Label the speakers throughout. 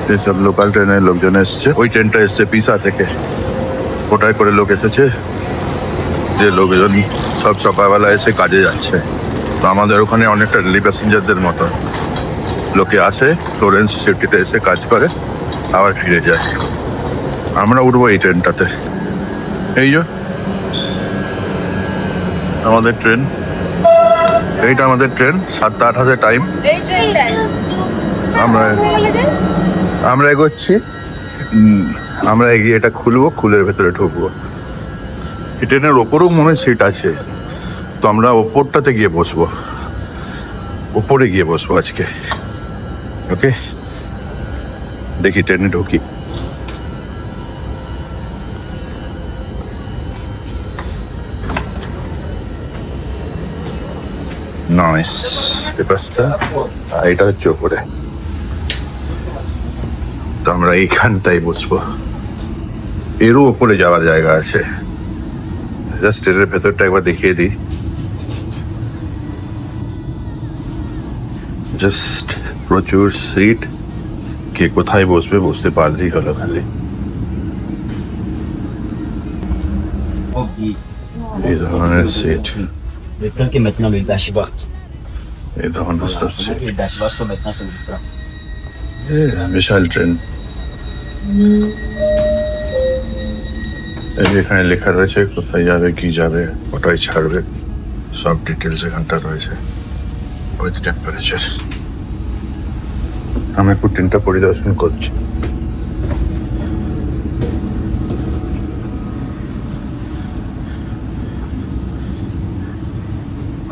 Speaker 1: সেসব লোকাল ট্রেনের লোকজন এসছে। ওই ট্রেনটা এসছে পিসা থেকে, ওটাই করে লোক এসেছে, যে লোকজন সব সকালবেলা এসে কাজে যাচ্ছে। তো আমাদের ওখানে অনেকটা ডেলি প্যাসেঞ্জারদের মতো লোকে আসে, ফ্লোরেন্স সিটিতে এসে কাজ করে, আবার ফিরে যায়। আমরা উঠবো এই ট্রেনটাতে। এই যে আমাদের ট্রেন, এইটা আমাদের ট্রেন, 7:08 টাইম। আমরা এগোচ্ছি, আমরা এগিয়ে এটা খুলবো, খুলের ভেতরে ঢুকবো। এই ট্রেনের ওপরেও মনে হয় সিট আছে, তো আমরা ওপরটাতে গিয়ে বসবো, ওপরে গিয়ে বসবো আজকে। ওকে, দেখি ট্রেনে ঢুকি। নাইস, পেপারসটা এটা হচ্ছে ওপরে, তো আমরা এইখানটাই বসবো। এরও ওপরে যাওয়ার জায়গা আছে। জাস্ট ট্রেনের ভেতরটা একবার দেখিয়ে দিই। জাস্ট প্রচুর সিট, কে কোথায় বসবে বুঝতে পারলেই হলো খালি। এই ধরনের seat,
Speaker 2: Que maintenant le dashboard.
Speaker 1: এই ধরনের সব
Speaker 2: Voilà,
Speaker 1: seat.
Speaker 2: les dashboards sont maintenant sur le système.
Speaker 1: বিশাল ট্রেন। এই যে এখানে লেখা রয়েছে কোথায় যাবে, কি যাবে, কোথায় ছাড়বে, সব ডিটেলস এখানটা রয়েছে। With temperature. আমি একটু ট্রেনটা পরিদর্শন করছি।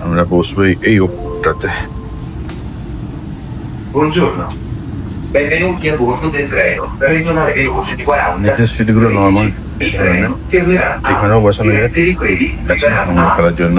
Speaker 1: আমরা বসবো এই ওপরটাতে।
Speaker 3: Buongiorno, benvenuti a bordo del treno regionale veloce di 40.
Speaker 1: নিচের সিটগুলো normal,
Speaker 3: Il treno che verrà
Speaker 1: এখানেও বসানো যায়
Speaker 3: diretti di quelli
Speaker 1: করার জন্য।